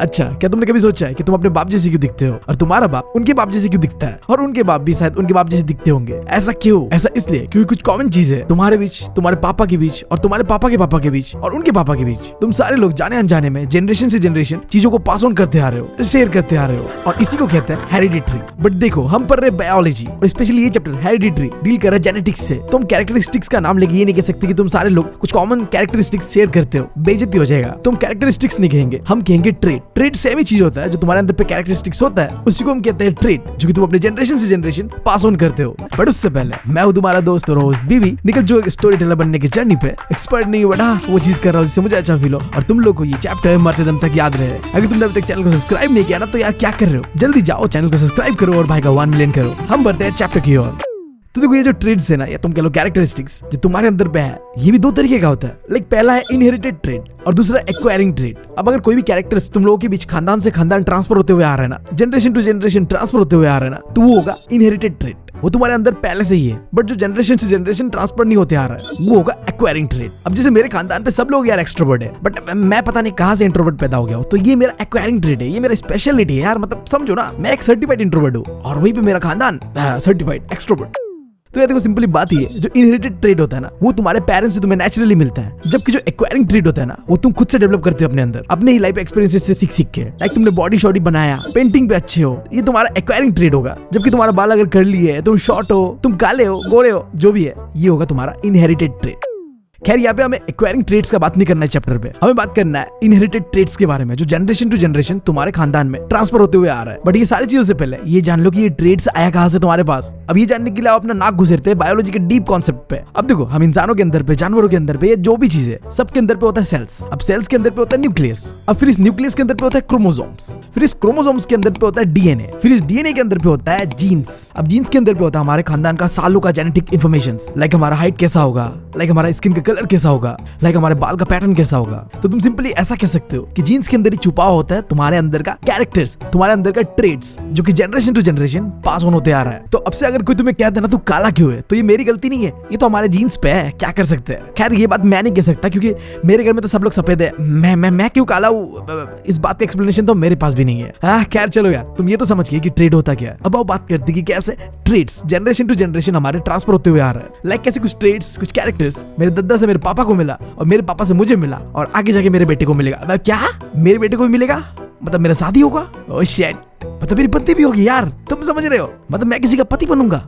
अच्छा, क्या तुमने कभी सोचा है कि तुम अपने बाप जैसे क्यों दिखते हो और तुम्हारा बाप उनके बाप जैसे क्यों दिखता है और उनके बाप भी शायद उनके बाप जैसे दिखते होंगे? ऐसा क्यों? ऐसा इसलिए क्योंकि कुछ कॉमन चीज है तुम्हारे बीच, तुम्हारे पापा के बीच और तुम्हारे पापा के बीच और उनके पापा के बीच। तुम सारे लोग जाने अनजाने में जनरेशन से जनरेशन चीजों को पास ऑन करते आ रहे हो, शेयर करते आ रहे हो और इसी को कहते हैं हेरिडिटरी। बट देखो, हम पढ़ रहे बायोलॉजी और स्पेशली ये चैप्टर हेरिडिटरी डील कर रहा है जेनेटिक्स से। तुम कैरेक्टरिस्टिक्स का नाम लेके ये नहीं कह सकते कि तुम सारे लोग कुछ कॉमन कैरेक्टरिस्टिक्स शेयर करते हो, बेइज्जती हो जाएगा। तुम कैरेक्टरिस्टिक्स नहीं कहेंगे, हम कहेंगे ट्रेट। ट्रेट सेम ही चीज होता है जो तुम्हारे अंदर पे कैरेक्टरिस्टिक्स होता है, उसी को हम कहते हैं ट्रेट, जो कि तुम अपने जनरेशन से जनरेशन पास ऑन करते हो। बट उससे पहले मैं हूं तुम्हारा दोस्त और होस्ट बीवी, निकल जो एक स्टोरी टेलर बनने की जर्नी पे। एक्सपर्ट नहीं हूं बटा, वो चीज कर रहा हूं जिससे मुझे अच्छा फील हो और तुम लोग को ये चैप्टर मरते दम तक याद रहे। अगर तुमने अभी तक चैनल को सब्सक्राइब नहीं किया ना, तो यार क्या कर रहे हो, जल्दी जाओ चैनल को सब्सक्राइब करो और भाई का 1 मिलियन करो। हम बढ़ते हैं चैप्टर की ओर। तो देखो, ये जो ट्रेड्स है ना, या तुम कह लो कैरेक्टरिस्टिक्स जो तुम्हारे अंदर पे है, ये भी दो तरीके का होता है। लाइक पहला है इनहेरिटेड ट्रेड और दूसरा एक्वायरिंग ट्रेड। अब अगर कोई भी कैरेक्टर्स तुम लोगों के बीच खानदान से खानदान ट्रांसफर होते हुए आ रहा है ना, जनरेशन टू जनरेशन ट्रांसफर होते हुए आ रहा है ना, तो वो होगा इनहेरिटेड ट्रेड। वो तुम्हारे अंदर पहले से ही है, बट जो जनरेशन से जनरेशन ट्रांसफर नहीं होते आ रहा है, वो होगा एक्वायरिंग ट्रेड। अब जैसे मेरे खानदान पे सब लोग यार एक्सट्रोवर्ट है, बट मैं पता नहीं कहां से इंट्रोवर्ट पैदा हो गया हूं, तो ये मेरा एक्वायरिंग ट्रेड है, ये मेरा स्पेशलिटी है यार। मतलब समझो ना, मैं एक सर्टिफाइड इंट्रोवर्ट हूं और वहीं पे मेरा खानदान सर्टिफाइड एक्सट्रोवर्ट। तो ये देखो, सिंपली बात ही है, जो इनहेरिटेड ट्रेड होता है ना, वो तुम्हारे पेरेंट्स से तुम्हें नेचुरली मिलता है, जबकि जो एक्वायरिंग ट्रेड होता है ना, वो तुम खुद से डेवलप करते हो अपने अंदर, अपने ही लाइफ एक्सपीरियंसेस से सीख के। लाइक तुमने बॉडी शॉडी बनाया, पेंटिंग पे अच्छे हो, ये तुम्हारा एक्वायरिंग ट्रेड होगा। जबकि तुम्हारा बाल अगर कर्ली है, तुम शॉर्ट हो, तुम काले हो, गोरे हो, जो भी है, ये होगा तुम्हारा इनहेरिटेड ट्रेड। खैर, यहाँ पे हमें एक्वायरिंग ट्रेड्स का बात नहीं करना है चैप्टर पे, हमें बात करना है इनहेरिटेड ट्रेड्स के बारे में, जो जनरेशन टू जनरेशन तुम्हारे खानदान में ट्रांसफर होते हुए आ रहा है। बट ये सारी चीजों से पहले ये जान लो कि ये ट्रेड्स आया कहां से तुम्हारे पास। अब ये जानने के लिए आप अपना नाक घुसेरते हैं बायोलॉजी के डीप कॉन्सेप्ट पे। अब देखो, हम इंसानों के अंदर पे, जानवरों के अंदर पे, ये जो भी चीज है, सबके अंदर पे होता है सेल्स। अब सेल्स के अंदर पे होता है न्यूक्लियस। अब फिर इस न्यूक्लियस के अंदर पे होता है क्रोमोसोम्स। फिर इस क्रोमोसोम्स के अंदर पे होता है डीएनए। फिर इस डीएनए के अंदर पे होता है जीन्स। अब जीन्स के अंदर पे होता है हमारे खानदान का सालों का जेनेटिक इन्फॉर्मेशन, लाइक हमारा हाइट कैसा होगा, लाइक हमारा स्किन का कलर कैसा होगा, लाइक हमारे बाल का पैटर्न कैसा होगा। तो तुम सिंपली ऐसा कह सकते हो कि जीन्स के अंदर ही छुपा होता है तुम्हारे अंदर का कैरेक्टर्स, तुम्हारे अंदर का ट्रेड्स, जो कि generation to generation pass on होते आ रहा है। तो अब से अगर कोई तुम्हें कहता है ना तू काला क्यों है, तो ये मेरी गलती नहीं है, ये तो हमारे जीन्स पे है, क्या कर सकते हैं। खैर, ये बात मैं नहीं कह सकता क्योंकि मेरे घर में तो सब लोग सफेद है, मैं क्यों काला हूँ, इस बात का एक्सप्लेनेशन तो मेरे पास भी नहीं है। खैर चलो यार, तुम ये तो समझ गए कि ट्रेड होता क्या है। अब आओ बात करते कि कैसे ट्रेड्स जनरेशन टू जनरेशन हमारे ट्रांसफर होते हुए आ रहा है। लाइक कैसे कुछ ट्रेड्स, कुछ कैरेक्टर्स मेरे दादा से मेरे पापा को मिला और मेरे पापा से मुझे मिला और आगे जाके मेरे बेटे को मिलेगा। क्या मेरे बेटे को भी मिलेगा? मतलब मेरा शादी होगा? ओह शिट, मतलब मेरी पत्नी भी होगी यार, तुम समझ रहे हो, मतलब मैं किसी का पति बनूंगा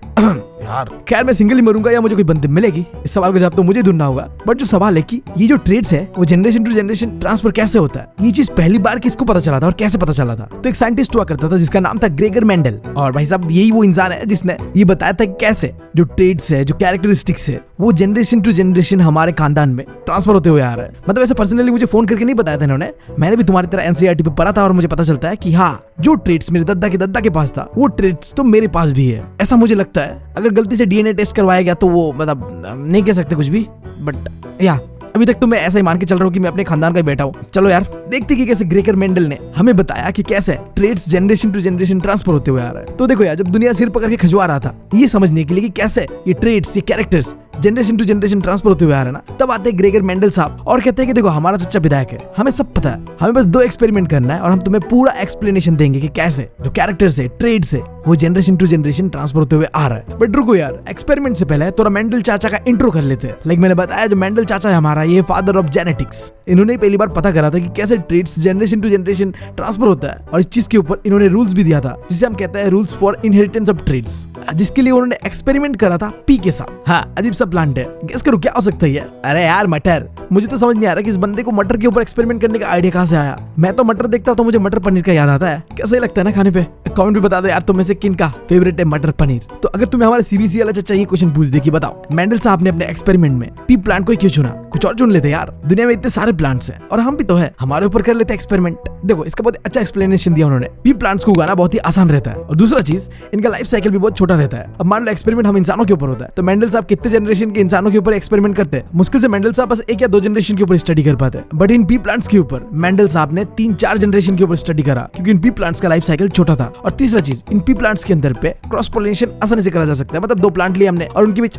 यार। खैर, मैं सिंगल ही मरूंगा या मुझे कोई बंदी मिलेगी, इस सवाल का जवाब तो मुझे ढूंढना होगा। बट जो सवाल है कि ये जो ट्रेड्स है वो जनरेशन टू जनरेशन ट्रांसफर कैसे होता है, ये चीज पहली बार किसको पता चला था और कैसे पता चला था? तो एक साइंटिस्ट हुआ करता था जिसका नाम था ग्रेगर मेंडल, और भाई साहब यही वो इंसान है जिसने ये बताया था कि कैसे जो ट्रेड्स है, जो कैरेक्टरिस्टिक्स है, वो जनरेशन टू जनरेशन हमारे खानदान में ट्रांसफर होते हुए आ रहा है। मतलब ऐसे पर्सनली मुझे फोन करके नहीं बताया था इन्होंने, मैंने भी तुम्हारी तरह एनसीईआरटी पे पढ़ा था और मुझे पता चलता है कि हाँ, जो ट्रेड्स मेरे दादा के पास था, वो ट्रेड्स तो मेरे पास भी है, ऐसा मुझे लगता है। अगर गलती से डीएनए टेस्ट करवाया गया तो वो मतलब नहीं कह सकते कुछ भी, बट या अभी तक तो मैं ऐसा ही मान के चल रहा हूँ कि मैं अपने खानदान का बेटा हूँ। चलो यार, देखते कि कैसे ग्रेगर मेंडल ने हमें बताया कि कैसे traits generation to generation transfer होते हुए आ रहा है। तो देखो यार, जब दुनिया सिर पकड़ के खजवा रहा था ये समझने के लिए कि कैसे ये ट्रेड्स, ये characters generation to generation transfer होते हुए आ रहा है ना, तब आते हैं ग्रेगर मेंडल साहब और कहते हैं कि देखो, हमारा चच्चा विधायक है, हमें सब पता है, हमें बस 2 एक्सपेरिमेंट करना है और हम तुम्हें पूरा एक्सप्लेनेशन देंगे कि कैसे जो कैरेक्टर्स है, ट्रेड्स है, वो जनरेशन टू जनरेशन ट्रांसफर होते हुए आ रहा है। बट रुको यार, एक्सपेरिमेंट से पहले थोड़ा मेंडल चाचा का इंट्रो कर लेते हैं। लाइक मैंने बताया, जो मेंडल चाचा है हमारा, ये फादर ऑफ जेनेटिक्स, इन्होंने पहली बार पता करा था कि कैसे traits generation to generation transfer होता है, और इस चीज के ऊपर इन्होंने रूल्स भी दिया था, जिसे हम कहते हैं rules for inheritance of traits, जिसके लिए उन्होंने एक्सपेरिमेंट करा था पी के साथ। हाँ, अजीब सा प्लांट है, गेस करो क्या हो सकता है? अरे यार, मटर। मुझे तो समझ नहीं आ रहा कि इस बंदे को मटर के ऊपर एक्सपेरिमेंट करने का आइडिया कहां से आया। मैं तो मटर देखता हूं तो मुझे मटर पनीर का याद आता है, कैसे लगता है ना खाने पे। कमेंट में बता दो यार, तुम में से किन का फेवरेट है मटर पनीर। तो अगर तुम्हें हमारे सीबीसी वाला चच्चा ये क्वेश्चन पूछ दे कि बताओ, मेंडल साहब ने अपने एक्सपेरिमेंट में पी प्लांट को क्यों चुना? कुछ और चुन लेते यार, दुनिया में इतने सारे प्लांट्स हैं और हम भी तो है, हमारे ऊपर कर लेते एक्सपेरिमेंट। देखो, इसका बहुत अच्छा एक्सप्लेनेशन दिया उन्होंने। पी प्लांट्स को उगाना बहुत ही आसान रहता है, और दूसरा चीज, इनका लाइफ साइकिल भी बहुत छोटा छोटा रहता है। अब मान लो एक्सपेरिमेंट हम इंसानों के ऊपर होता है, तो मेंडल साहब कितने जनरेशन के इंसानों के ऊपर एक्सपेरिमेंट करते हैं? मुश्किल से मेंडल साहब बस 1 या 2 जनरेशन के ऊपर स्टडी कर पाते हैं। बट इन पी प्लांट्स के ऊपर मेंडल साहब ने 3-4 जनरेशन के ऊपर स्टडी करा, क्योंकि इन पी प्लांट्स का लाइफ साइकिल छोटा था। और तीसरा चीज, इन पी प्लांट्स के अंदर पे क्रॉस पोलिनेशन आसानी से करा जा सकता है। मतलब 2 प्लांट लिए हमने और उनके बीच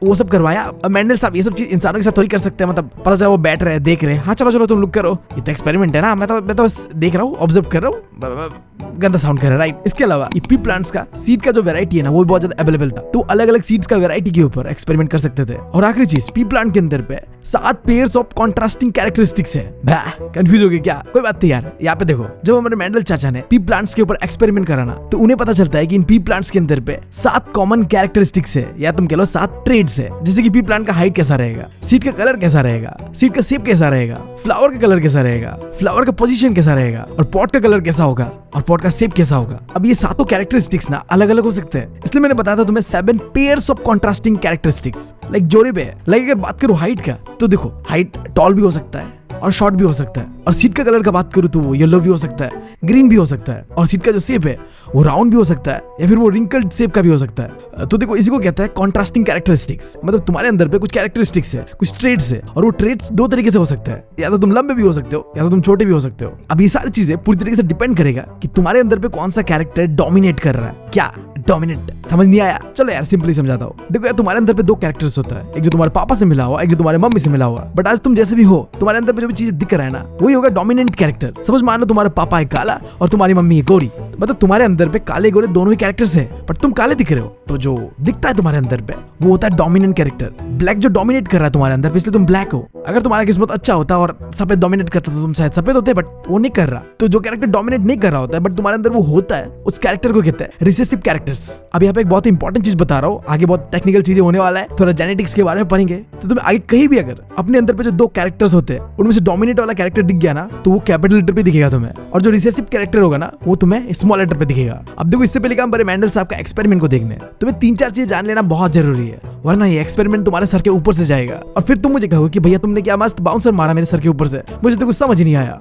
वो सब करवाया। मेंडल साहब ये सब चीज इंसानों के साथ थोड़ी कर सकते हैं। मतलब पता चला वो बैठ रहे देख रहे, हाँ चलो तुम लोग करो, ये तो एक्सपेरिमेंट है ना, मैं तो बस देख रहा हूँ, ऑब्जर्व कर रहा हूँ, गंदा साउंड कर रहा है, राइट। इसके अलावा ये पी प्लांट्स का सीड का जो वैरायटी है ना, वो बहुत ज्यादा अवेलेबल था, तो अलग अलग सीड्स का वैरायटी के ऊपर एक्सपेरिमेंट कर सकते थे। और आखिरी चीज, पी प्लांट के अंदर पे 7 पेयर्स ऑफ कॉन्ट्रास्टिंग कैरेक्टरिस्टिक्स है। कंफ्यूज हो गए क्या? कोई बात नहीं यार, यहाँ पे देखो, जब हमारे मेंडल चाचा ने पी प्लांट्स के ऊपर एक्सपेरिमेंट कराना, तो उन्हें पता चलता है कि इन पी प्लांट्स के अंदर पे 7 कॉमन कैरेक्टरिस्टिक्स है, या तुम कह लो 7 ट्रेड्स है। जैसे कि पी प्लांट का हाइट कैसा रहेगा, सीड का कलर कैसा रहेगा, सीड का शेप कैसा रहेगा, फ्लावर का कलर कैसा रहेगा, फ्लावर का पोजीशन कैसा रहेगा, और पॉट का कलर कैसा होगा, और पॉट का शेप कैसा होगा। अब ये 7 कैरेक्टरिस्टिक्स ना अलग अलग हो सकते हैं, इसलिए मैंने बताया था तुम्हें 7 pairs of contrasting characteristics. Like जोड़े पे है। लाइक अगर बात करूं हाइट का, तो देखो हाइट टॉल भी हो सकता है और शॉर्ट भी हो सकता है। और सीड का कलर का बात करूं तो वो येलो भी हो सकता है, ग्रीन भी हो सकता है। और सीड का जो शेप है वो राउंड भी हो सकता है, या फिर वो रिंकल्ड शेप का भी हो सकता है। तो देखो, इसी को कहता है कॉन्ट्रास्टिंग कैरेक्टरिस्टिक्स। मतलब तुम्हारे अंदर पे कुछ कैरेक्टरिस्टिक्स है, कुछ ट्रेड्स है, और वो ट्रेड्स 2 तरीके से हो सकता है, या तो तुम लंबे भी हो सकते हो, या तो तुम छोटे भी हो सकते हो। अब ये सारी चीजें पूरी तरीके से डिपेंड करेगा कि तुम्हारे अंदर पे कौन सा कैरेक्टर डोमिनेट कर रहा है। क्या डोमिनेट? समझ नहीं आया? चलो यार सिंपली समझाता हूँ। देखो यार, तुम्हारे अंदर पे 2 कैरेक्टर्स होता है, एक जो तुम्हारे पापा से मिला हुआ, एक जो तुम्हारे मम्मी से मिला हुआ। बट आज तुम जैसे भी हो, तुम्हारे अंदर पे जो भी चीज दिख रहा है ना, वही होगा डोमिनेंट कैरेक्टर। समझ मान लो तुम्हारा पापा है काला और तुम्हारी मम्मी है गोरी, मतलब तुम्हारे अंदर पे काले गोरे दोनों ही कैरेक्टर्स है, बट तुम काले दिख रहे हो, तो जो दिखता है तुम्हारे अंदर पे वो होता है डोमिनेंट कैरेक्टर। ब्लैक जो डोमिनेट कर रहा है तुम्हारे अंदर पे, इसलिए तुम ब्लैक हो। अगर तुम्हारा किस्मत अच्छा होता और सफेद डोमिनेट करता तो तुम शायद सफेद होते, बट वो नहीं कर रहा। तो जो कैरेक्टर डोमिनेट नहीं कर रहा होता है बट तुम्हारे अंदर वो होता है, उस कैरेक्टर को कहते हैं रिसेसिव कैरेक्टर्स। अब यहाँ पे एक बहुत इंपॉर्टेंट चीज बता रहा हूँ, आगे बहुत टेक्निकल चीजें होने वाला है, थोड़ा जेनेटिक्स के बारे में पढ़ेंगे। तो तुम्हें आगे कहीं भी अगर अपने अंदर पे जो 2 कैरेक्टर्स होते हैं उनमें से डोमिनेट वाला कैरेक्टर दिख गया ना, तो वो कैपिटल लेटर पे दिखेगा तुम्हें, और जो रिसेसिव कैरेक्टर होगा ना, वो तुम्हें स्मॉल लेटर पे दिखेगा। अब देखो, इससे पहले काम बड़े मेंडल साहब का एक्सपेरिमेंट को देखने तुम्हें 3-4 चीजें जान लेना बहुत जरूरी है, वरना ये एक्सपेरिमेंट तुम्हारे सर के ऊपर से जाएगा और फिर तुम मुझे कहोगे कि भैया तुमने क्या मस्त बाउंसर मारा मेरे सर के ऊपर से, मुझे तो कुछ समझ नहीं आया।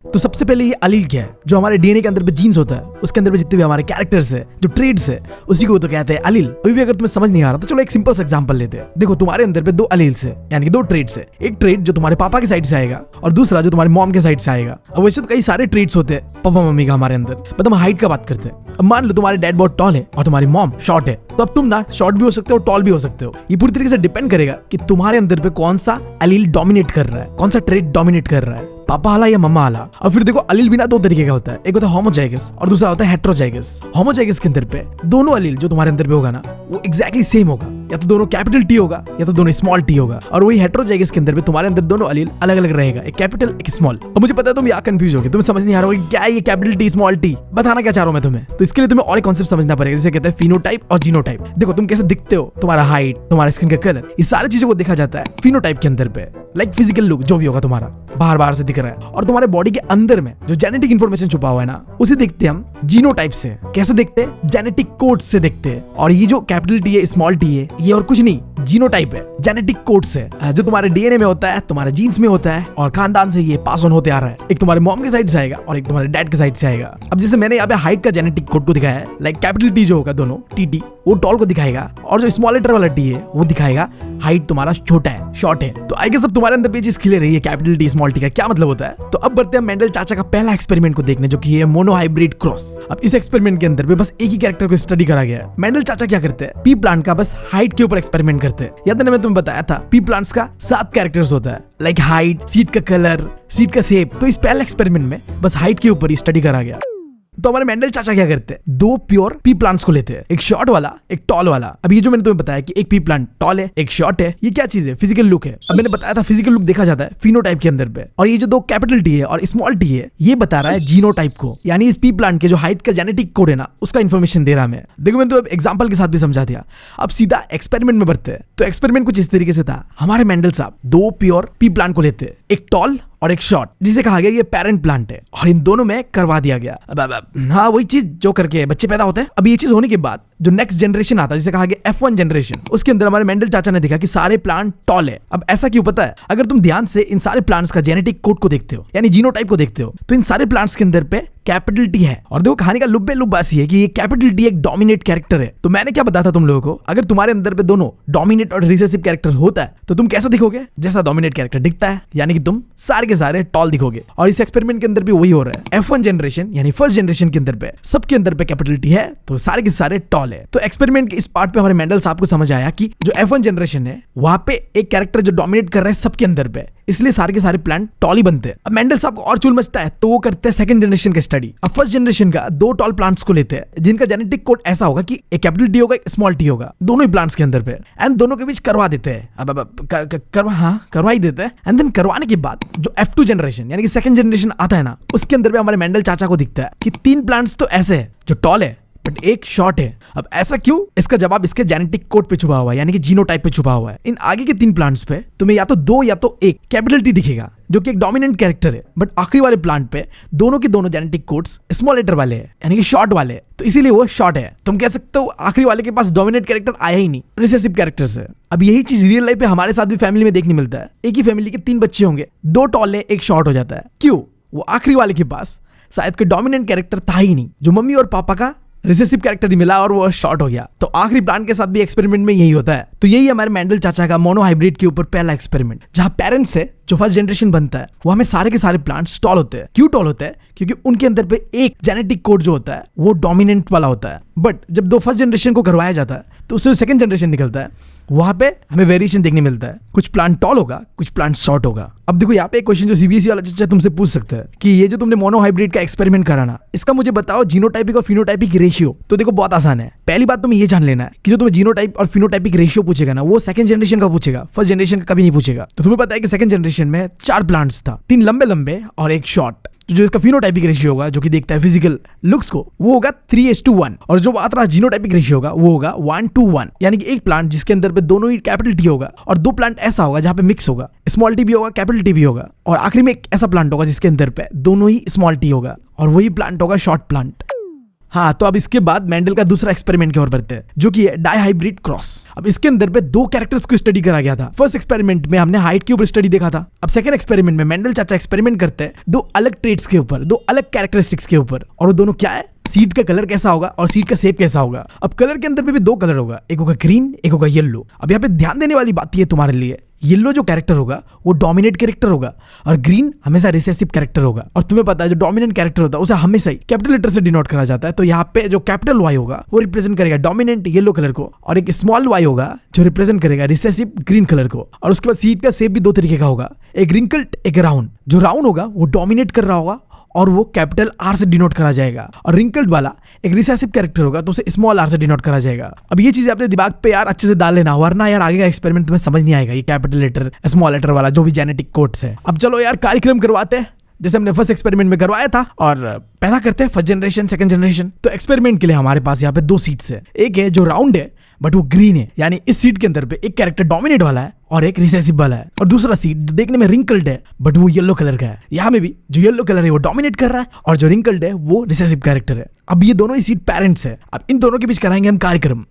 तो सबसे पहले ये अलील क्या है? जो हमारे डीएनए के अंदर पे जीन्स होता है, उसके अंदर पे जितने भी हमारे कैरेक्टर्स है, जो ट्रेड्स है, उसी को तो कहते हैं अलील। अभी भी अगर तुम्हें समझ नहीं आ रहा तो चलो एक सिंपल सा एग्जांपल लेते हैं। देखो, तुम्हारे अंदर पे 2 अलील्स है, यानी कि 2 ट्रेड्स है। एक ट्रेड जो तुम्हारे पापा की साइड से आएगा और दूसरा जो तुम्हारे मॉम के साइड से आएगा। अब वैसे तो कई सारे ट्रेड्स होते हैं पापा मम्मी का हमारे अंदर, बट हम हाइट का बात करते हैं। अब मान लो तुम्हारे डैड बहुत टॉल है और तुम्हारी मॉम शॉर्ट है, तो अब तुम ना शॉर्ट भी हो सकते हो, टॉल भी हो सकते हो। ये पूरी तरीके से डिपेंड करेगा कि तुम्हारे अंदर पे कौन सा अलील डोमिनेट कर रहा है, कौन सा ट्रेड डोमिनेट कर रहा है, पापा वाला या मम्मा वाला। और फिर देखो, अलील भी ना 2 तरीके का होता है, एक होता है होमोजाइगस और दूसरा होता है हेटेरोजाइगस। होमोजाइगस के अंदर पे दोनों अलील जो तुम्हारे अंदर पे होगा ना, वो एग्जैक्टली सेम होगा, या तो दोनों कैपिटल टी होगा या तो दोनों स्मॉल टी होगा। और वही हेटेरोजाइगस के अंदर पे तुम्हारे अंदर दोनों अलील अलग अलग रहेगा, एक कैपिटल एक स्मॉल। अब मुझे पता है तुम यहाँ कंफ्यूज होगे, तुम्हें समझ नहीं आ रहा होगा क्या ये कैपिटल टी स्मॉल टी, बताना क्या चाह रहा हूं मैं तुम्हें। तो इसके लिए तुम्हें और एक कॉन्सेप्ट समझना पड़ेगा, जिसे कहते हैं फिनोटाइप और जीनोटाइप। देखो, तुम कैसे दिखते हो, तुम्हारा हाइट, तुम्हारा स्किन का कलर, ये सारी चीजों को देखा जाता है फिनोटाइप के अंदर पे। लाइक फिजिकल लुक जो भी होगा तुम्हारा बाहर से दिख रहा है, और तुम्हारे बॉडी के अंदर में जो जेनेटिक इंफॉर्मेशन छुपा हुआ है ना, उसे देखते हैं हम जीनोटाइप से। कैसे देखते हैं? जेनेटिक कोड से देखते हैं। और ये जो कैपिटल टी है, स्मॉल टी है, ये और कुछ नहीं, जीनोटाइप है, जेनेटिक कोड से, जो तुम्हारे डीएनए में होता है, तुम्हारे जीन्स में होता है, और खानदान से ये पास ऑन होते आ रहा है। एक तुम्हारे मॉम के साइड से आएगा और एक तुम्हारे डैड के साइड से आएगा। अब जैसे मैंने यहाँ पे हाइट का जेनेटिक कोड को दिखाया है, लाइक कैपिटल टी जो होगा दोनों टी वो टॉल को दिखाएगा, और जो स्मॉल लेटर वाला टी है वो दिखाएगा हाइट तुम्हारा छोटा है, शॉर्ट है। तो आई गेस अब तुम्हारे अंदर पे चीज क्लियर है, कैपिटल टी स्मॉल टी का क्या मतलब होता है। तो अब बढ़ते हैं मेंडल चाचा का पहला एक्सपेरिमेंट को देखने, जो कि है मोनोहाइब्रिड क्रॉस। अब इस एक्सपेरिमेंट के अंदर पे बस एक ही कैरेक्टर को स्टडी करा गया है। मेंडल चाचा क्या करते हैं? पी प्लांट का बस हाइट के ऊपर एक्सपेरिमेंट करते हैं। याद है मैं तुम्हें बताया था, पी प्लांट्स का 7 कैरेक्टर्स होता है, लाइक हाइट, सीड का कलर, सीड का शेप। तो इस पहले एक्सपेरिमेंट में बस हाइट के ऊपर ही स्टडी करा गया। तो हमारे मेंडल चाचा क्या करते हैं? 2 प्योर पी प्लांट्स को लेते हैं, एक शॉर्ट वाला, एक टॉल वाला। अब ये जो मैंने तुम्हें बताया कि एक पी प्लांट टॉल है, एक शॉर्ट है, ये क्या चीज है? फिजिकल लुक है। अब मैंने बताया था फिजिकल लुक देखा जाता है फिनोटाइप के अंदर पे, और ये जो 2 कैपिटल टी है और स्मॉल टी है, ये बता रहा है जीनोटाइप को, यानी इस पी प्लांट के जो हाइट का जेनेटिक कोड है ना, उसका इन्फॉर्मेशन दे रहा है। देखो, मैंने तो एग्जाम्पल के साथ भी समझा दिया। अब सीधा एक्सपेरिमेंट में बढ़ते हैं। तो एक्सपेरिमेंट कुछ इस तरीके से था। हमारे मेंडल साहब 2 प्योर पी प्लांट को लेते हैं, एक टॉल और एक शॉर्ट, जिसे कहा गया ये पेरेंट प्लांट है, और इन दोनों में करवा दिया गया। हाँ, वही चीज जो करके बच्चे पैदा होते हैं। अब ये चीज होने के बाद जो नेक्स्ट जनरेशन आता है, जिसे कहा गया F1 जनरेशन, उसके अंदर हमारे मेंडल चाचा ने देखा कि सारे प्लांट टॉल है। अब ऐसा क्यों पता है? अगर तुम ध्यान से इन सारे प्लांट्स का जेनेटिक कोड को देखते हो, यानी जीनोटाइप को देखते हो, तो इन सारे प्लांट्स के अंदर पे कैपिटल टी है। और देखो कहानी का लुब्बे लुब्बा सी है कि ये कैपिटल टी एक डोमिनेट कैरेक्टर है। तो मैंने क्या बताया था तुम लोगों को, अगर तुम्हारे अंदर पे दोनों डोमिनेट और रिसेसिव कैरेक्टर होता है तो तुम कैसा दिखोगे, जैसा डोमिनेट कैरेक्टर दिखता है, यानी कि तुम सारे के सारे टॉल दिखोगे। और इस एक्सपेरिमेंट के अंदर भी वही हो रहा है। F1 जनरेशन यानी फर्स्ट जनरेशन के अंदर पे सबके अंदर पे कैपिटल टी है तो सारे के सारे टॉल है। तो एक्सपेरिमेंट के इस पार्ट पे हमारे मेंडल साहब को समझ आया कि जो F1 जनरेशन है वहां पे एक कैरेक्टर जो डोमिनेट कर रहा है सबके अंदर पे, इसलिए सारे के सारे प्लांट टॉल ही बनते हैं। अब मेंडल साहब को और चुल मचता है तो वो करते हैं सेकंड जनरेशन का स्टडी। अब फर्स्ट जनरेशन का दो टॉल प्लांट्स को लेते हैं जिनका जेनेटिक कोड ऐसा होगा कि एक कैपिटल टी होगा एक स्मॉल टी होगा दोनों ही प्लांट्स के अंदर पे, एंड दोनों के बीच करवा देते हैं। करवा ही देते हैं। एंड देन करवाने के बाद जो F2 जनरेशन यानी कि सेकंड जनरेशन आता है ना, उसके अंदर भी हमारे मेंडल चाचा को दिखता है कि 3 प्लांट्स तो ऐसे है जो टॉल है बट एक शॉर्ट है। अब ऐसा क्यों, इसका जवाब इसके जेनेटिक कोड पे छुपा हुआ है, यानी कि जीनोटाइप पे छुपा हुआ है। इन आगे के 3 प्लांट्स पे तुम्हें या तो 2 या तो 1 कैपिटल टी दिखेगा जो कि एक डोमिनेंट कैरेक्टर है, बट आखिरी वाले प्लांट पे दोनों के दोनों जेनेटिक कोड्स स्मॉल लेटर वाले हैं, यानी कि शॉर्ट वाले, तो इसीलिए वो शॉर्ट है। तुम कह सकते हो आखिरी वाले के पास डोमिनेंट कैरेक्टर आया ही नहीं, रिसेसिव कैरेक्टर से। अब यही चीज रियल लाइफ पे हमारे साथ भी फैमिली में देखने मिलता है। एक ही फैमिली के 3 बच्चे होंगे, 2 टॉल है एक शॉर्ट हो जाता है। क्यों, वो आखिरी वाले के पास शायद कोई डोमिनेंट कैरेक्टर था ही नहीं, जो मम्मी और पापा का रिसेसिव कैरेक्टर ही मिला और वो शॉर्ट हो गया। तो आखिरी प्लांट के साथ भी एक्सपेरिमेंट में यही होता है। तो यही हमारे मेंडल चाचा का मोनो हाइब्रिड के ऊपर पहला एक्सपेरिमेंट, जहां पेरेंट्स से जो फर्स्ट जनरेशन बनता है वो हमें सारे के सारे प्लांट्स टॉल होते हैं। क्यों टॉल होते हैं, क्योंकि उनके अंदर पे एक जेनेटिक कोड जो होता है वो डोमिनेंट वाला होता है। बट जब 2 फर्स्ट जनरेशन को करवाया जाता है तो उससे सेकंड जनरेशन निकलता है, वहां पे हमें वेरिएशन देखने मिलता है। कुछ प्लांट टॉल होगा, कुछ प्लांट शॉर्ट होगा। अब देखो यहाँ पे एक क्वेश्चन जो सीबीएसई वाला चीज तुमसे पूछ सकता है कि ये जो तुमने मोनो हाइब्रिड का एक्सपेरिमेंट कराना, इसका मुझे बताओ जीनोटाइपिक और फिनोटाइपिक रेशियो। तो देखो बहुत आसान है। पहली बात तुम्हें ये जान लेना है कि जो तुम्हें जीनोटाइप और फिनोटाइपिक रेशियो पूछेगा ना, वो सेकंड जनरेशन का पूछेगा, फर्स्ट जनरेशन का कभी नहीं पूछेगा। तो तुम्हें पता है कि सेकंड जनरेशन में 4 प्लांट्स था, 3 लंबे लंबे और एक शॉर्ट। जो इसका फिनोटाइपिक रेशियो होगा, जो कि देखता है फिजिकल लुक्स को, वो होगा 3:1। और जो बात रहा जीनोटाइपिक रेशियो होगा वो होगा 1:1, यानी कि एक प्लांट जिसके अंदर पे दोनों ही कैपिटल टी होगा और 2 प्लांट ऐसा होगा जहां पे मिक्स होगा, स्मॉल टी भी होगा कैपिटल टी भी होगा, और आखिरी में एक ऐसा प्लांट होगा जिसके अंदर पे दोनों ही स्मॉल टी होगा और वही प्लांट होगा शॉर्ट प्लांट। हाँ, तो अब इसके बाद मेंडल का दूसरा एक्सपेरिमेंट की ओर बढ़ते हैं, जो कि है डाइहाइब्रिड क्रॉस। अब इसके अंदर पे 2 कैरेक्टर्स को स्टडी करा गया था। फर्स्ट एक्सपेरिमेंट में हमने हाइट के ऊपर स्टडी देखा था। अब सेकंड एक्सपेरिमेंट में मेंडल चाचा एक्सपेरिमेंट करते हैं 2 अलग ट्रेट्स के ऊपर, 2 अलग कैरेक्टरिस्टिक्स के ऊपर, और वो दोनों क्या है, सीड का कलर कैसा होगा और सीड का शेप कैसा होगा। अब कलर के अंदर पे भी 2 कलर होगा, एक होगा ग्रीन, एक होगा येलो। अब यहाँ पे ध्यान देने वाली बात ये तुम्हारे लिए, येलो जो कैरेक्टर होगा वो डोमिनेट कैरेक्टर होगा और ग्रीन हमेशा रिसेसिव कैरेक्टर होगा। और तुम्हें पता है जो डोमिनेंट कैरेक्टर होता है उसे हमेशा ही कैपिटल लेटर से डिनोट करा जाता है। तो यहाँ पे जो कैपिटल वाई होगा वो रिप्रेजेंट करेगा डोमिनेंट येलो कलर को, और एक स्मॉल वाई होगा जो रिप्रेजेंट करेगा रिसेसिव ग्रीन कलर को। और उसके बाद सीड का शेप भी 2 तरीके का होगा, एक रिंकल्ड एक राउंड। जो राउंड होगा वो डोमिनेट कर रहा होगा और वो कैपिटल आर से डिनोट करा जाएगा, और रिंकल्ड वाला एक रिसेसिव कैरेक्टर होगा तो उसे स्मॉल आर से डिनोट करा जाएगा। अब ये चीज अपने दिमाग पे यार अच्छे से डाल लेना, वरना यार आगे का एक्सपेरिमेंट तुम्हें समझ नहीं आएगा ये कैपिटल लेटर स्मॉल लेटर वाला जो भी जेनेटिक कोड्स है। अब चलो यार कार्यक्रम करवाते हैं जैसे हमने फर्स्ट एक्सपेरिमेंट में करवाया था, और पैदा करते हैं फर्स्ट जनरेशन सेकंड जनरेशन। तो एक्सपेरिमेंट के लिए हमारे पास यहाँ पे 2 सीट्स है। एक है जो राउंड है बट वो ग्रीन है, यानी इस सीट के अंदर पे एक कैरेक्टर डोमिनेट वाला है और एक रिसेसिव वाला है, और दूसरा सीट जो देखने में रिंकल्ड है बट वो येलो कलर का है। यहाँ में भी जो येलो कलर है वो डोमिनेट कर रहा है और जो रिंकल्ड है वो रिसेसिव कैरेक्टर है। अब ये दोनों ही सीट पेरेंट्स है। अब इन दोनों के बीच कराएंगे हम कार्यक्रम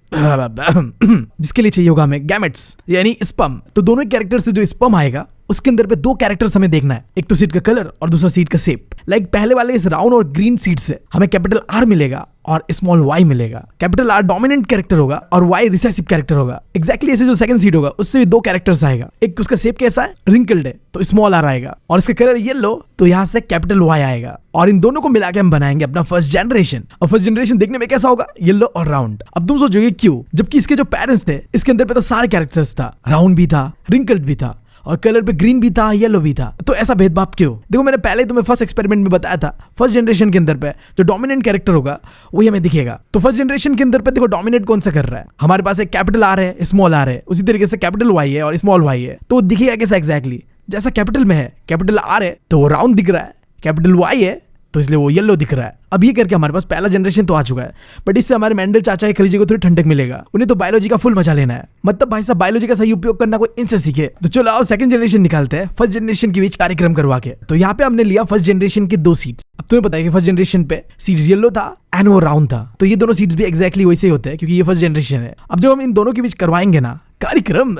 जिसके लिए चाहिए होगा हमें गैमेट्स यानी स्पर्म। तो दोनों कैरेक्टर से जो स्पर्म आएगा उसके अंदर पे 2 कैरेक्टर्स हमें देखना है, एक तो सीट का कलर और दूसरा सीट का शेप। लाइक पहले वाले इस राउंड और ग्रीन सीट से हमें कैपिटल आर मिलेगा और स्मॉल वाई मिलेगा। कैपिटल आर डोमिनेंट कैरेक्टर होगा और वाई रिसेसिव कैरेक्टर होगा। एग्जैक्टली ऐसे जो सेकंड सीट होगा उससे भी 2 कैरेक्टर्स आएगा, एक उसका शेप कैसा है रिंकल्ड है तो स्मॉल आर आएगा, और इसका कलर येलो तो यहाँ से कैपिटल वाई आएगा। और इन दोनों को मिला के हम बनाएंगे अपना फर्स्ट जनरेशन। और फर्स्ट जनरेशन देखने में कैसा होगा, येलो और राउंड। अब तुम सोचोगे क्यों, जबकि इसके जो पेरेंट्स थे इसके अंदर पे तो सारे कैरेक्टर्स था, राउंड भी था, रिंकल्ड भी था, और कलर पे ग्रीन भी था, येलो भी था। तो ऐसा भेदभाव क्यों? देखो मैंने पहले तुम्हें फर्स्ट एक्सपेरिमेंट में बताया था, फर्स्ट जनरेशन के अंदर पे जो डोमिनेंट कैरेक्टर होगा वही हमें दिखेगा। तो फर्स्ट जनरेशन के अंदर पे देखो डोमिनेट कौन सा कर रहा है, हमारे पास एक कैपिटल आर है, स्मॉल आर है, उसी तरीके से कैपिटल वाई है और स्मॉल वाई है। तो दिखेगा कैसा एग्जैक्टली, जैसा कैपिटल में है, कैपिटल आर है तो वो राउंड दिख रहा है, कैपिटल वाई है तो इसलिए वो येलो दिख रहा है। अब ये करके हमारे पास पहला जनरेशन तो आ चुका है, बट इससे हमारे मेंडल चाचा के कलीजे को थोड़ी ठंडक मिलेगा। उन्हें तो बायोलॉजी का फुल मजा लेना है, मतलब भाई साहब बायोलॉजी का सही उपयोग करना कोई इनसे सीखे। तो चलो आओ सेकंड जनरेशन निकालते हैं फर्स्ट जनरेशन के बीच कार्यक्रम करवा के। तो यहाँ पे हमने लिया फर्स्ट जनरेशन के 2 सीट्स। अब तुम्हें पता है कि फर्स्ट जनरेशन पे सीट्स येलो था एंड वो राउंड था, तो ये दोनों सीट्स भी एक्जैक्टली वैसे होते हैं क्योंकि ये फर्स्ट जनरेशन है। अब जब हम इन दोनों के बीच करवाएंगे ना कार्यक्रम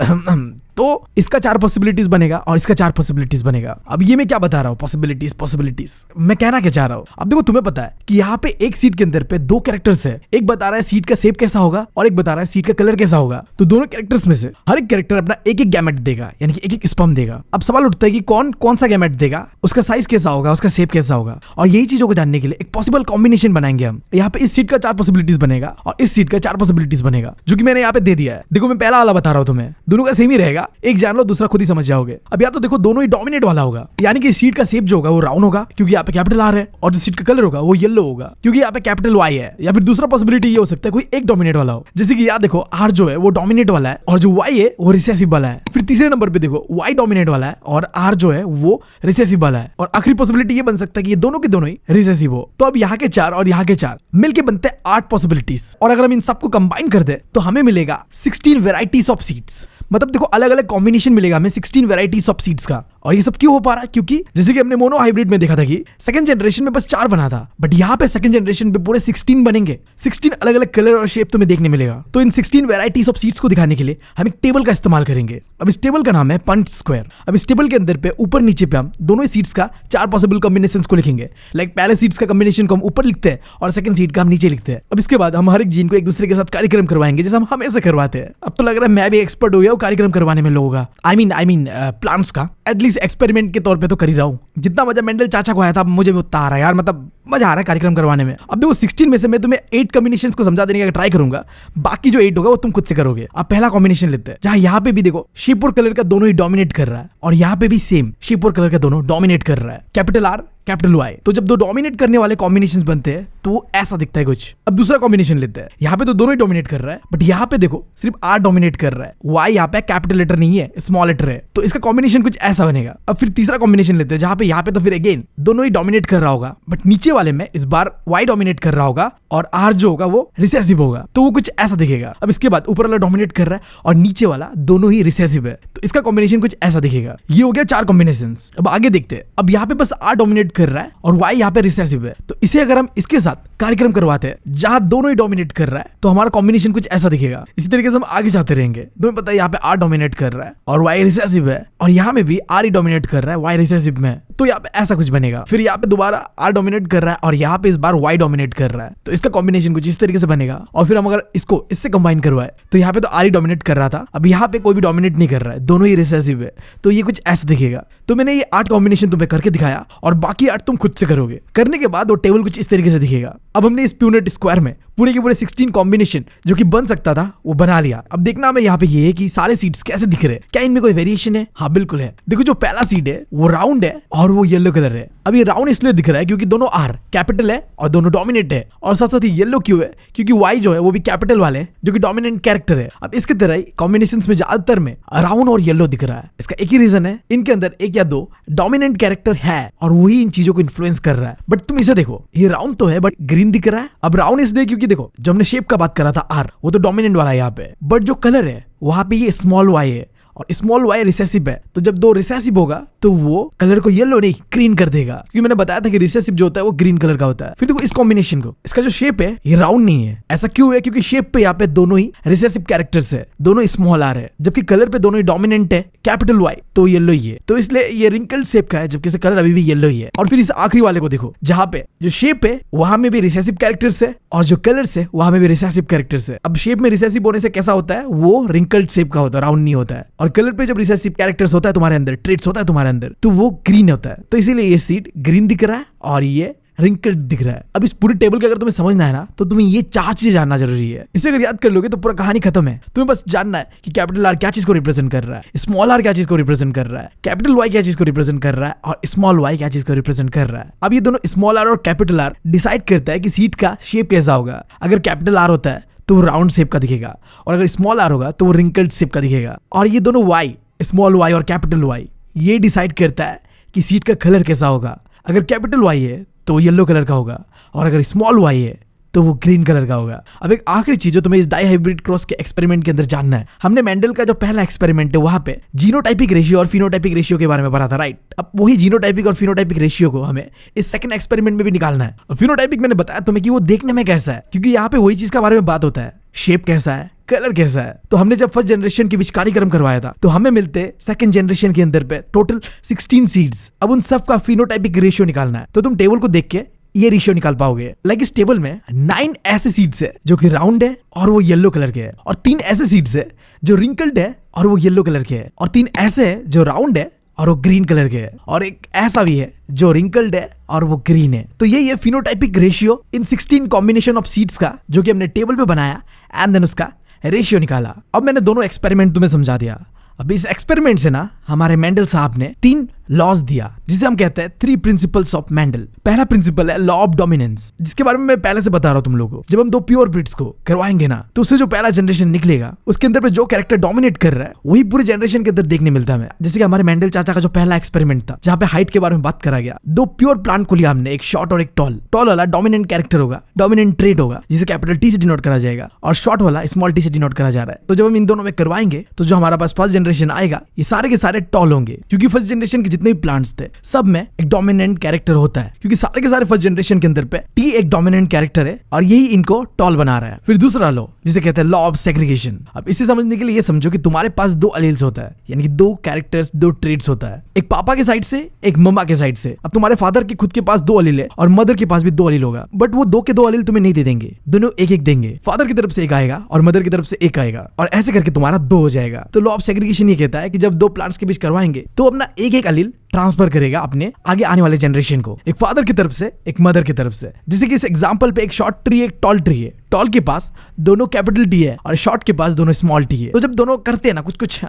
तो इसका 4 पॉसिबिलिटीज बनेगा और इसका 4 पॉसिबिलिटीज बनेगा। अब ये मैं क्या बता रहा हूँ, पॉसिबिलिटीज मैं कहना क्या चाह रहा हूँ। अब देखो तुम्हें पता है कि यहाँ पे एक सीट के अंदर पे 2 कैरेक्टर्स है, एक बता रहा है सीट का शेप कैसा होगा और एक बता रहा है सीट का कलर कैसा होगा। तो दोनों कैरेक्टर्स में से हर एक कैरेक्टर अपना एक गैमेट देगा, यानी कि एक स्पर्म देगा। अब सवाल उठता है कि कौन सा गैमेट देगा, उसका साइज कैसा होगा, उसका शेप कैसा होगा। और यही चीजों को जानने के लिए एक पॉसिबल कॉम्बिनेशन बनाएंगे हम। यहाँ पे इस सीट का 4 पॉसिबिलिटीज बनेगा और इस सीट का 4 पॉसिबिलिटीज बनेगा, जो कि मैंने यहाँ पे दे दिया है। देखो मैं पहला वाला बता रहा हूँ तुम्हें, दोनों का सेम ही रहेगा, एक जान लो दूसरा खुद ही समझ जाओगे। अब या तो देखो दोनों ही डोमिनेट वाला होगा, यानी कि सीट का शेप जो होगा वो राउंड होगा क्योंकि यहाँ पे कैपिटल आर है, और जो सीट का कलर होगा वो येलो होगा क्योंकि यहाँ पे कैपिटल वाई है। या फिर दूसरा पॉसिबिलिटी ये हो सकता है कोई एक डोमिनेट वाला हो, जैसे कि याद देखो आर जो है वो डोमिनेट वाला है और जो वाई है वो रिसेसिव वाला है। फिर तीसरे नंबर पे देखो वाई डोमिनेट वाला है और आर जो है वो रिसेसिव वाला है। और आखिरी पॉसिबिलिटी ये बन सकता है कि ये दोनों के दोनों ही रिसेसिव हो। तो अब यहाँ के 4 और यहाँ के 4 मिलके बनते हैं 8 पॉसिबिलिटीज, और अगर हम इन सबको कंबाइन कर दे तो हमें मिलेगा 16 वेराइटीज ऑफ सीट्स। मतलब देखो अलग अलग कॉम्बिनेशन मिलेगा हमें 16 वेराइटीज ऑफ सीट्स का। और ये सब क्यों हो पा रहा है, क्योंकि जैसे कि हमने मोनो हाइब्रिड में देखा था कि सेकंड जनरेशन में बस 4 बना था, बट यहाँ पे सेकंड जनरेशन पे पूरे 16 बनेंगे। 16 अलग अलग कलर और शेप तुम्हें देखने मिलेगा। तो इन 16 वेराइटीज ऑफ सीट्स को दिखाने के लिए हम एक टेबल का इस्तेमाल करेंगे। अब इस टेबल का नाम है पंच स्क्वायर। अब इस टेबल के अंदर पे ऊपर नीचे पे हम दोनों ही सीट्स का 4 पॉसिबल कॉम्बिनेशंस को लिखेंगे। लाइक पहले सीट्स का कॉम्बिनेशन को हम ऊपर लिखते हैं और सेकंड सीट का हम नीचे लिखते हैं। अब इसके बाद हम हर एक जीन को एक दूसरे के साथ कार्यक्रम करवाएंगे, जैसे हम हमेशा करवाते हैं। अब तो लग रहा है मैं भी एक्सपर्ट हो गया कार्यक्रम करवाने में लोगों का, आई मीन प्लांट्स का। एटलीस्ट एक्सपेरिमेंट के तौर पे तो कर ही रहा हूँ। जितना मजा मेंडल चाचा को आया था मुझे भी उतना आ रहा है यार, मतलब मजा आ रहा है कार्यक्रम करवाने में। अब देखो 16 में से मैं तुम्हें 8 कॉम्बिनेशंस को समझा देने का ट्राई करूंगा, बाकी जो 8 होगा वो तुम खुद से करोगे। अब पहला कॉम्बिनेशन लेते हैं, जहां यहाँ पे भी देखो शेप और कलर का दोनों ही डोमिनेट कर रहा है और यहाँ पे भी सेम शेप और कलर का दोनों डोमिनेट कर रहा है, कैपिटल आर कैपिटल वाई। तो जब दो डोमिनेट करने वाले कॉम्बिनेशंस बनते हैं तो वो ऐसा दिखता है कुछ। अब दूसरा कॉम्बिनेशन लेते हैं, यहाँ पे तो दोनों ही डोमिनेट कर रहा है, बट यहाँ पे देखो सिर्फ आर डोमिनेट कर रहा है, वाई यहाँ पे कैपिटल लेटर नहीं है स्मॉल लेटर है, तो इसका कॉम्बिनेशन कुछ ऐसा बनेगा। अब फिर तीसरा कॉम्बिनेशन लेते हैं, जहाँ पे यहाँ पे तो फिर अगेन दोनों ही डोमिनेट कर रहा होगा, बट नीचे वाले में इस बार वाई डोमिनेट कर रहा होगा और आर जो होगा वो रिसेसिव होगा, तो वो कुछ ऐसा दिखेगा। अब इसके बाद ऊपर वाला डोमिनेट कर रहा है और नीचे वाला दोनों ही रिसेसिव है, तो इसका कॉम्बिनेशन कुछ ऐसा दिखेगा। ये हो गया 4 कॉम्बिनेशंस। अब आगे देखते हैं, अब यहाँ पे बस आर डोमिनेट कर रहा है और वाई यहाँ पे रिसेसिव है, तो इसे अगर हम इसके साथ कार्यक्रम करवाते हैं जहां दोनों ही डोमिनेट कर रहा है तो हमारा कॉम्बिनेशन कुछ ऐसा दिखेगा। इसी तरीके से हम आगे जाते रहेंगे। तुम्हें पता है यहाँ पे आर डोमिनेट कर रहा है और वाई रिसेसिव है, और यहाँ में भी आर ही डोमिनेट कर रहा है, वाई रिसेसिव में, तो यहाँ पे ऐसा कुछ बनेगा। फिर यहाँ पे दोबारा आर डोमिनेट कर रहा है और यहाँ पे इस बार वाई डोमिनेट कर रहा है, तो इसका कॉम्बिनेशन कुछ इस तरीके से बनेगा। और फिर हम अगर इसको इससे कंबाइन करवाए तो यहाँ पे तो आर ही डोमिनेट कर रहा था, अब यहाँ पे कोई भी डोमिनेट नहीं कर रहा है, दोनों ही रिसेसिव है, तो ये कुछ ऐसा दिखेगा। तो मैंने ये 8 कॉम्बिनेशन तुम्हें करके दिखाया और बाकी 8 तुम खुद से करोगे। करने के बाद वो टेबल कुछ इस तरीके से दिखेगा। अब हमने इस प्यूनेट स्क्वायर में पूरे के पूरे 16 कॉम्बिनेशन जो कि बन सकता था वो बना लिया। अब देखना हमें यहाँ पे ये है कि सारे सीड्स कैसे दिख रहे हैं, क्या इनमें कोई वेरिएशन है? हाँ बिल्कुल है। देखो जो पहला सीड है वो राउंड है और वो येलो कलर है। अब ये राउंड इसलिए दिख रहा है क्योंकि दोनों आर कैपिटल है और दोनों डोमिनेट है, और साथ साथ ही येलो क्यों है क्योंकि वाई जो है वो भी कैपिटल वाले जो कि डोमिनेंट कैरेक्टर है। अब इसके तरह ही कॉम्बिनेशंस में ज्यादातर में राउंड और येलो दिख रहा है। इसका एक ही रीजन है, इनके अंदर 1 या 2 डोमिनेंट कैरेक्टर है और वही इन चीजों को इन्फ्लुएंस कर रहा है। बट तुम इसे देखो, ये राउंड तो है बट ग्रीन दिख रहा है। अब राउंड इसलिए क्योंकि देखो जब हमने शेप का बात करा था आर, वो तो डोमिनेंट वाला है यहाँ पे, बट जो कलर है वहां पे ये स्मॉल वाई है और स्मॉल वाई रिसेसिव है, तो जब 2 रिसेसिव होगा तो वो कलर को येलो नहीं ग्रीन कर देगा, क्योंकि मैंने बताया था कि रिसेसिव जो होता है वो ग्रीन कलर का होता है। फिर देखो इस कॉम्बिनेशन को, इसका जो शेप है ये राउंड नहीं है। ऐसा क्यों है? क्योंकि शेप पे यहाँ पे दोनों ही रिसेसिव कैरेक्टर्स है, दोनों स्मॉल आर है, जबकि कलर पे दोनों ही डोमिनेंट है कैपिटल वाई, तो येलो ही है, तो इसलिए ये रिंकल्ड शेप का है, जबकि इसका कलर अभी भी येलो ही है। और फिर इस आखिरी वाले को देखो, जहां पे जो शेप है वहां में भी रिसेसिव कैरेक्टर्स है और जो कलर्स है वहां में भी रिसेसिव कैरेक्टर्स है। अब शेप में रिसेसिव होने से कैसा होता है, वो रिंकल्ड शेप का होता है, राउंड नहीं होता है। और कलर पे जब रिसेसिव कैरेक्टर्स होता है तुम्हारे अंदर, ट्रेट्स होता है तुम्हारे अंदर, तो वो ग्रीन होता है, तो इसीलिए ये सीड ग्रीन दिख रहा है और ये रिंकल्ड दिख रहा है। अब इस पूरे टेबल के अगर तुम्हें समझना है ना तो तुम्हें ये 4 चीजें जानना जरूरी है। इसे अगर याद कर लोगे तो पूरा कहानी खत्म है। तुम्हें बस जानना है कि कैपिटल आर क्या चीज को रिप्रेजेंट कर रहा है, स्मॉल आर क्या चीज को रिप्रेजेंट कर रहा है, कैपिटल वाई क्या चीज को रिप्रेजेंट कर रहा है और स्मॉल वाई क्या चीज को रिप्रेजेंट कर रहा है। अब ये दोनों स्मॉल आर और कैपिटल आर डिसाइड करता है कि सीट का शेप कैसा होगा। अगर कैपिटल आर होता है तो वो राउंड शेप का दिखेगा, और अगर स्मॉल आर होगा तो वो रिंकल्ड शेप का दिखेगा। और ये दोनों वाई, स्मॉल वाई और कैपिटल वाई, ये डिसाइड करता है कि सीट का कलर कैसा होगा। अगर कैपिटल वाई है तो येलो कलर का होगा, और अगर स्मॉल वाई है तो वो ग्रीन कलर का होगा। अब एक आखिरी चीज जो तुम्हें इस डाई हाइब्रिड क्रॉस के एक्सपेरिमेंट के अंदर जानना है, हमने मेंडल का जो पहला एक्सपेरिमेंट है वहां पे जीनोटाइपिक रेशियो और फिनोटाइपिक रेशियो के बारे में पढ़ा था, राइट? अब वही जीनोटाइपिक और फिनोटाइपिक रेशियो को हमें इस सेकंड एक्सपेरिमेंट में भी निकालना है। फिनोटाइपिक मैंने बताया तुम्हें कि वो देखने में कैसा है, क्योंकि यहाँ पे वही चीज के बारे में बात होता है, शेप कैसा है, कलर कैसा है। तो हमने जब फर्स्ट जनरेशन के बीच कार्यक्रम करवाया था तो हमें मिलते सेकंड जनरेशन के अंदर पे टोटल 16 सीड्स। अब उन सब का फिनोटाइपिक रेशियो निकालना है। तो तुम टेबल को देख के ये रेशियो निकाल पाओगे। लाइक इस टेबल में 9 ऐसे सीड्स है जो कि राउंड है और वो येलो कलर के है, और 3 ऐसे सीड्स है जो रिंकल्ड है और वो येलो कलर के है, और 3 ऐसे है जो राउंड है और वो ग्रीन कलर के है, और एक ऐसा भी है जो रिंकल्ड है और वो ग्रीन है। तो ये phenotypic ratio in 16 combination of seeds का जो कि हमने टेबल पे बनाया एंड देन उसका रेशियो निकाला। अब मैंने दोनों एक्सपेरिमेंट तुम्हें समझा दिया। अब इस एक्सपेरिमेंट से ना हमारे मेंडल साहब ने 3 लॉज दिया जिसे हम कहते हैं 3 प्रिंसिपल्स ऑफ मेंडल। पहला प्रिंसिपल है लॉ ऑफ डोमिनेंस, जिसके बारे में मैं पहले से बता रहा हूं तुम लोगों को। जब हम 2 प्योर ब्रीड्स को करवाएंगे ना तो उससे जो पहला जनरेशन निकलेगा उसके अंदर पे जो कैरेक्टर डोमिनेट कर रहा है वही पूरे जनरेशन के अंदर देखने मिलता है। जैसे कि हमारे मेंडल चाचा का जो पहला एक्सपेरिमेंट था जहां पे हाइट के बारे में बात करा गया। 2 प्योर प्लांट को लिया हमने, एक शॉर्ट और एक टॉल। टॉल वाला डोमिनेंट कैरेक्टर होगा, डोमिनेंट ट्रेट होगा जिसे कैपिटल टी से डिनोट करा जाएगा, और शॉर्ट वाला स्मॉल टी से डिनोट करा जा रहा है। तो जब हम इन दोनों में करवाएंगे तो जो हमारा पास फर्स्ट जनरेशन आएगा ये सारे के सारे टॉल होंगे, क्योंकि फर्स्ट जनरेशन के जितने भी प्लांट्स थे सब में एक डोमिनेंट कैरेक्टर होता है, क्योंकि सारे के सारे फर्स्ट जनरेशन के अंदर पे टी एक डोमिनेंट कैरेक्टर है और यही इनको टॉल बना रहा है। फिर दूसरा लॉ जिसे कहते हैं लॉ ऑफ सेग्रीगेशन। अब इसे समझने के लिए ये समझो कि तुम्हारे पास 2 अलील्स होता है, यानी कि 2 कैरेक्टर्स, 2 ट्रेट्स होता है, एक पापा के साइड से एक मम्मा के साइड से। अब तुम्हारे फादर के खुद के पास 2 अलील है और मदर के पास भी 2 अलील होगा, बट वो 2 के 2 अलील तुम्हें नहीं दे देंगे, दोनों एक एक देंगे। फादर की तरफ से एक आएगा और मदर की तरफ से एक आएगा, और ऐसे करके तुम्हारा 2 हो जाएगा। तो लॉ ऑफ सेग्रीगेशन ये कहता है कि जब 2 प्लांट्स के बीच करवाएंगे तो अपना एक एक अलील ट्रांसफर करेगा अपने आगे आने वाले जनरेशन को, एक फादर की तरफ से एक मदर की तरफ से। जैसे कि इस एग्जांपल पे एक शॉर्ट ट्री एक टॉल ट्री है, टॉल के पास दोनों कैपिटल टी है और शॉर्ट के पास दोनों स्मॉल टी है। तो जब दोनों करते हैं ना कुछ कुछ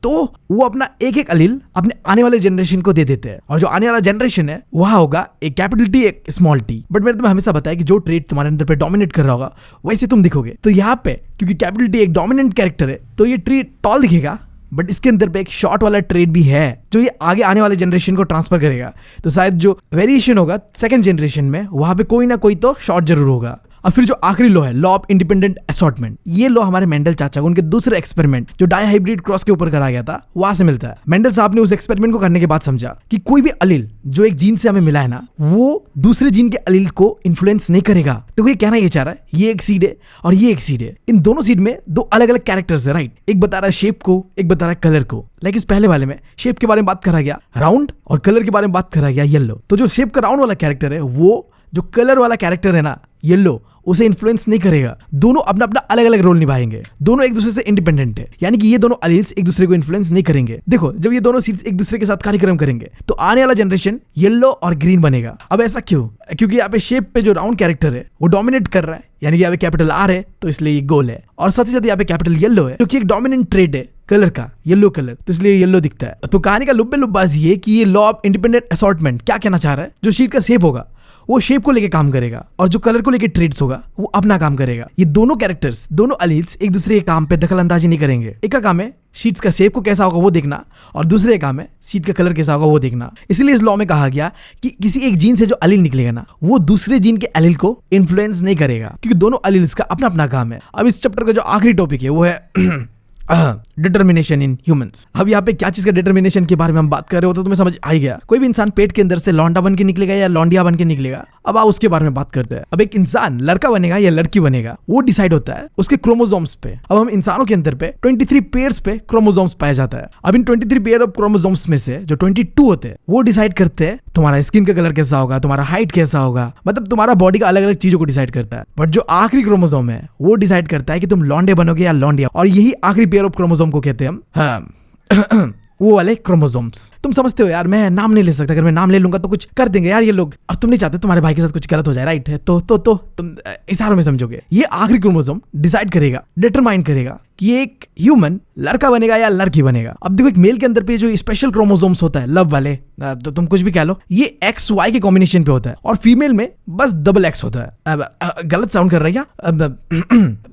तो वो अपना एक एक अलील अपने आने वाले जनरेशन को दे देते हैं, और जो आने वाला जनरेशन है वहां होगा एक कैपिटल टी एक स्मॉल टी। बट मैंने तुम्हें हमेशा बताया कि जो ट्रेट तुम्हारे अंदर पे डोमिनेट कर रहा होगा वैसे तुम दिखोगे। तो यहाँ पे क्योंकि कैपिटल टी एक डोमिनेंट कैरेक्टर है तो ये ट्री टॉल दिखेगा, बट इसके अंदर पे एक शॉर्ट वाला ट्रेड भी है जो ये आगे आने वाले जनरेशन को ट्रांसफर करेगा। तो शायद जो वेरिएशन होगा सेकंड जनरेशन में वहां पे कोई ना कोई तो शॉर्ट जरूर होगा। और फिर जो आखिरी लॉ है लॉ ऑफ इंडिपेंडेंट असॉर्टमेंट, ये लॉ हमारे मेंडल चाचा को उनके दूसरे एक्सपेरिमेंट जो डायहाइब्रिड क्रॉस के ऊपर कराया गया था वहां से मिलता है। मेंडल साहब ने उस एक्सपेरिमेंट को करने के बाद समझा कि कोई भी अलील जो एक जीन से हमें मिला है ना वो दूसरे जीन के अलील को इन्फ्लुएंस नहीं करेगा। तो ये कहना ये चाह रहा है ये एक सीड है और ये एक सीड है, इन दोनों सीड में 2 अलग अलग कैरेक्टर्स है, राइट। एक बता रहा है शेप को, एक बता रहा है कलर को। लाइक इस पहले वाले में शेप के बारे में बात करा गया राउंड, और कलर के बारे में बात करा गया येलो। तो जो शेप का राउंड वाला कैरेक्टर है वो जो कलर वाला कैरेक्टर है ना येलो उसे इन्फ्लुएंस नहीं करेगा। दोनों अपना अपना अलग अलग रोल निभाएंगे, दोनों एक दूसरे से इंडिपेंडेंट है, यानी कि ये दोनों अलील्स एक दूसरे को इन्फ्लुएंस नहीं करेंगे। देखो जब ये दोनों सीड्स एक दूसरे के साथ कार्यक्रम करेंगे तो आने वाला जनरेशन येलो और ग्रीन बनेगा। अब ऐसा क्यों? क्योंकि यहाँ पे शेप पे जो राउंड कैरेक्टर है वो डोमिनेट कर रहा है, यानी कि यहाँ पे कैपिटल आर है तो इसलिए ये गोल है, और साथ ही साथ यहाँ पे कैपिटल येलो है क्योंकि एक डोमिनेंट ट्रेड है कलर का, येलो कलर, तो इसलिए येलो दिखता है। तो कहानी का लुब्बे लुब्बाज ये कि ये लॉ ऑफ इंडिपेंडेंट असॉर्टमेंट क्या कहना चाह रहा है, जो शीट का शेप होगा वो शेप को लेके काम करेगा और जो कलर को लेके ट्रेड्स होगा वो अपना काम करेगा। ये दोनों कैरेक्टर्स, दोनों अलील्स एक दूसरे के काम पे दखल अंदाजी नहीं करेंगे। एक का काम है शीट्स का शेप को कैसा होगा वो देखना, और दूसरे का काम है शीट का कलर कैसा होगा वो देखना। इसलिए इस लॉ में कहा गया कि किसी एक जीन से जो अलील निकलेगा ना वो दूसरे जीन के अलील को इन्फ्लुएंस नहीं करेगा, क्योंकि दोनों अलील्स का अपना अपना काम है। अब इस चैप्टर का जो आखिरी टॉपिक है वो है डिटर्मिनेशन इन ह्यूमंस। अब यहाँ पे क्या चीज का डिटर्मिनेशन के बारे में हम बात कर रहे हो तो तुम्हें समझ आ गया। कोई भी इंसान पेट के अंदर से लौंडा बन के निकलेगा या लौंडिया बन के निकलेगा। अब आओ उसके बारे में बात करते हैं। अब एक इंसान लड़का बनेगा या लड़की बनेगा वो डिसाइड होता है उसके क्रोमोसोम्स पे। अब हम इंसानों के अंदर पे 23 पेयर्स पे क्रोमोसोम्स पाया जाता है। अब इन 23 पेयर ऑफ क्रोमोसोम्स में से जो 22 होते हैं वो डिसाइड करते हैं तुम्हारा स्किन का कलर कैसा होगा, तुम्हारा हाइट कैसा होगा, मतलब तुम्हारा बॉडी का अलग अलग चीजों को डिसाइड करता है। बट जो आखिरी क्रोमोसोम है वो डिसाइड करता है कि तुम लौंडे बनोगे या लौंडिया, और यही आखिरी पेयर ऑफ क्रोमोसोम को कहते हैं हम वो वाले क्रोमोसोम्स। तुम समझते हो यार मैं नाम नहीं ले सकता, अगर मैं नाम ले लूंगा तो कुछ कर देंगे यार ये लोग, और तुम नहीं चाहते तुम्हारे भाई के साथ कुछ गलत हो जाए, राइट है। तो तुम इशारों में समझोगे। ये आखिरी क्रोमोसोम डिसाइड करेगा, डिटरमाइन करेगा कि एक ह्यूमन लड़का बनेगा या लड़की बनेगा। अब देखो एक मेल के अंदर पे जो स्पेशल क्रोमोसोम्स होता है लव वाले, तो तुम कुछ भी कह लो, ये एक्स वाई के कॉम्बिनेशन पे होता है, और फीमेल में बस डबल एक्स होता है। अब गलत साउंड कर रही है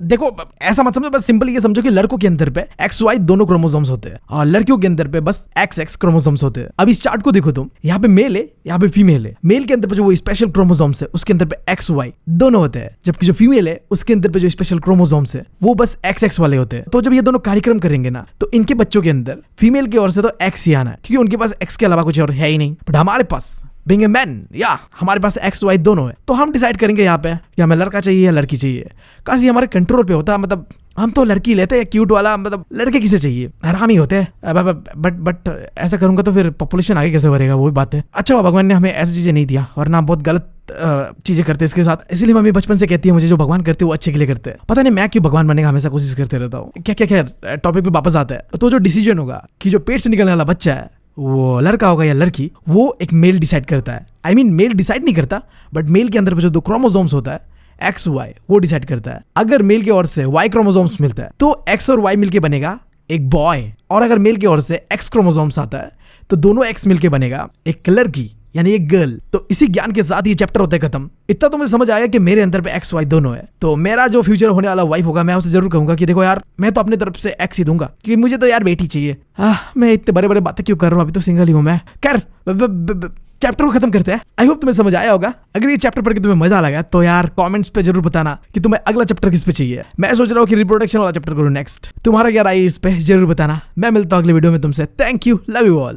देखो ऐसा मत समझो, बस सिंपल ये समझो कि लड़कों के अंदर पे एक्स वाई दोनों क्रोमोसोम्स होते हैं और लड़कियों के अंदर पे बस एक्स एक्स क्रोमोसोम्स होते हैं। अब इस चार्ट को देखो तुम, यहाँ पे मेल है यहाँ पे फीमेल है। मेल के अंदर पे जो वो स्पेशल क्रोमोसोम्स है उसके अंदर पे एक्स वाई दोनों होते हैं, जबकि जो फीमेल है उसके अंदर पे जो स्पेशल क्रोमोसोम्स है वो बस एक्स एक्स वाले होते हैं। तो जब ये दोनों कार्यक्रम करेंगे ना तो इनके बच्चों के अंदर फीमेल की ओर से तो एक्स ही आना है, क्योंकि उनके पास एक्स के अलावा कुछ और है ही नहीं। बट हमारे पास बीइंग ए मैन या हमारे पास एक्स वाई दोनों है, तो हम डिसाइड करेंगे यहाँ पे कि हमें लड़का चाहिए या लड़की चाहिए। काशी हमारे कंट्रोल पे होता है, मतलब हम तो लड़की लेते हैं क्यूट वाला, मतलब लड़के किसे चाहिए, हरामी होते हैं। बट ऐसा करूंगा तो फिर पॉपुलेशन आगे कैसे बढ़ेगा, वो भी बात है। अच्छा भगवान ने हमें ऐसी चीजें नहीं दिया, वरना बहुत गलत चीजें करते इसके साथ। इसीलिए मम्मी बचपन से कहती है मुझे जो भगवान करते हैं वो अच्छे के लिए करते हैं। पता नहीं मैं क्यों भगवान बनने का हमेशा कोशिश करते रहता हूँ। क्या क्या क्या टॉपिक पे वापस आता है। तो जो डिसीजन होगा कि जो पेट से निकलने वाला बच्चा है वो लड़का होगा या लड़की, वो एक मेल डिसाइड करता है। आई मीन मेल डिसाइड नहीं करता, बट मेल के अंदर पे जो 2 क्रोमोसोम्स होता है एक्स वाई, वो डिसाइड करता है। अगर मेल की ओर से वाई क्रोमोसोम्स मिलता है तो एक्स और वाई मिलके बनेगा एक बॉय, और अगर मेल की ओर से एक्स क्रोमोसोम्स आता है तो दोनों एक्स मिलके बनेगा एक लड़की यानी एक गर्ल। तो इसी ज्ञान के साथ ये चैप्टर होता है खत्म। इतना तो मुझे समझ आया कि मेरे अंदर पे एक्स वाई दोनों है। तो मेरा जो फ्यूचर होने वाला वाइफ होगा, मैं उसे जरूर कहूंगा कि देखो यार, मैं तो अपनी तरफ से एक्स ही दूंगा, क्योंकि मुझे तो यार बेटी चाहिए। मैं इतने बड़े बड़े बातें क्यों कर रहा हूँ, अभी तो सिंगल ही हूँ मैं। खैर चैप्टर को खत्म करते हैं। आई होप तुम्हें समझ आया होगा। अगर ये चैप्टर पढ़ के तुम्हें मजा लगा तो यार कमेंट्स पे जरूर बताना कि तुम्हें अगला चैप्टर किस पे चाहिए। मैं सोच रहा हूँ कि रिप्रोडक्शन वाला चैप्टर करूँ नेक्स्ट। तुम्हारा क्या राय इस पे जरूर बताना। मैं मिलता हूँ अगले वीडियो में तुमसे। Thank you, love you all.